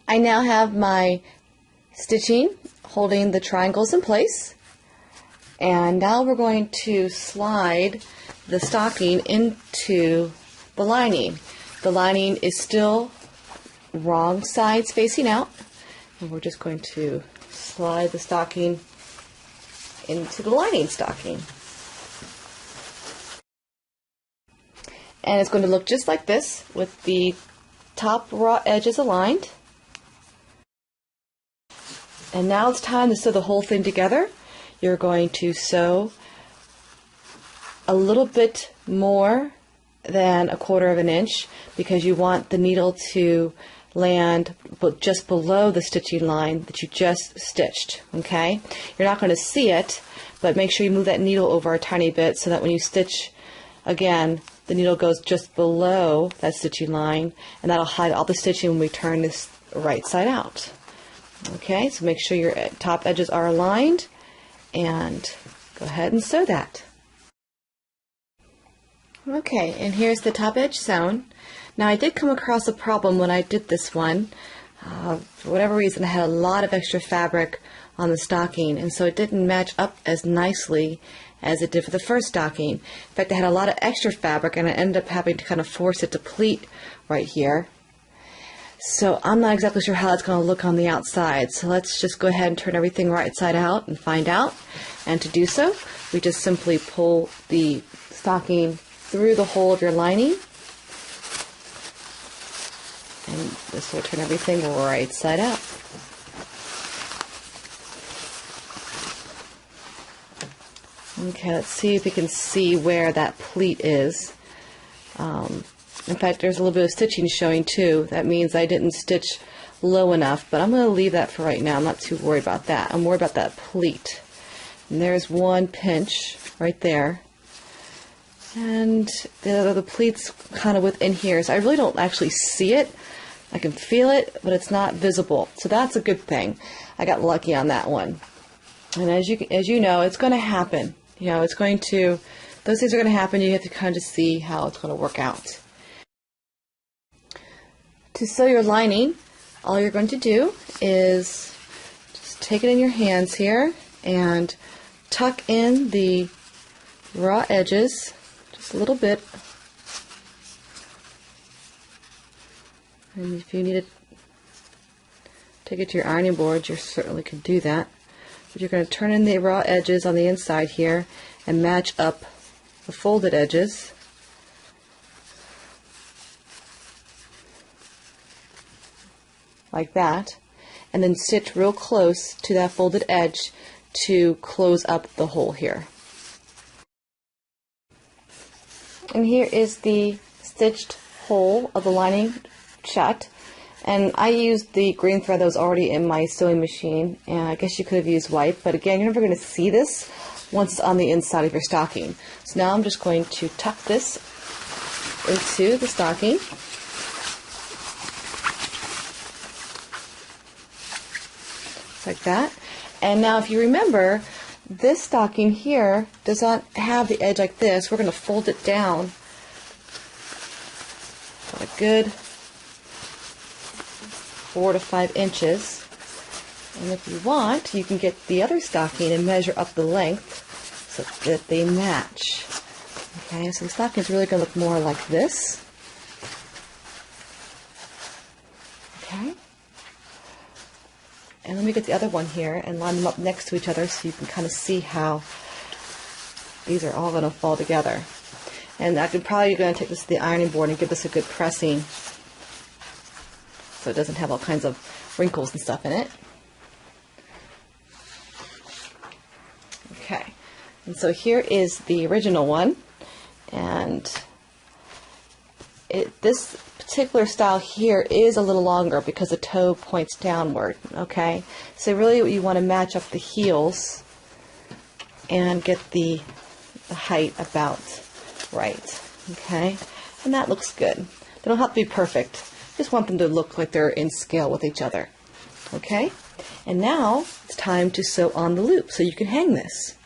I now have my stitching holding the triangles in place, and now we're going to slide the stocking into the lining. The lining is still wrong sides facing out, and we're just going to slide the stocking into the lining stocking. And it's going to look just like this with the top raw edges aligned. And now it's time to sew the whole thing together. You're going to sew a little bit more than 1/4 of an inch because you want the needle to land just below the stitching line that you just stitched. Okay? You're not going to see it, but make sure you move that needle over a tiny bit so that when you stitch again, the needle goes just below that stitching line, and that'll hide all the stitching when we turn this right side out. Okay, so make sure your top edges are aligned, and go ahead and sew that. Okay, and here's the top edge sewn. Now I did come across a problem when I did this one. For whatever reason, I had a lot of extra fabric on the stocking, and so it didn't match up as nicely as it did for the first stocking. In fact, I had a lot of extra fabric, and I ended up having to kind of force it to pleat right here. So I'm not exactly sure how it's going to look on the outside. So let's just go ahead and turn everything right side out and find out. And to do so, we just simply pull the stocking through the hole of your lining. And this will turn everything right side out. Okay, let's see if we can see where that pleat is. In fact, there's a little bit of stitching showing too. That means I didn't stitch low enough, but I'm going to leave that for right now. I'm not too worried about that. I'm worried about that pleat. And there's one pinch right there. And the pleat's kind of within here, so I really don't actually see it. I can feel it, but it's not visible. So that's a good thing. I got lucky on that one. And as you know, it's going to happen. You know, it's going to, those things are going to happen. You have to kind of see how it's going to work out. To sew your lining, all you're going to do is just take it in your hands here and tuck in the raw edges just a little bit. And if you need to take it to your ironing board, you certainly can do that. But you're going to turn in the raw edges on the inside here and match up the folded edges. Like that, and then stitch real close to that folded edge to close up the hole here. And here is the stitched hole of the lining shut, and I used the green thread that was already in my sewing machine, and I guess you could have used white, but again, you're never going to see this once it's on the inside of your stocking. So now I'm just going to tuck this into the stocking. Like that. And now if you remember, this stocking here does not have the edge like this. We're going to fold it down for a good 4 to 5 inches. And if you want, you can get the other stocking and measure up the length so that they match. Okay, so the stocking is really going to look more like this. Okay. And let me get the other one here and line them up next to each other so you can kind of see how these are all going to fall together. And I'm probably going to take this to the ironing board and give this a good pressing so it doesn't have all kinds of wrinkles and stuff in it. Okay, and so here is the original one, and this particular style here is a little longer because the toe points downward. Okay, so really you want to match up the heels and get the height about right. Okay, and that looks good. They don't have to be perfect. Just want them to look like they're in scale with each other. Okay, and now it's time to sew on the loop so you can hang this.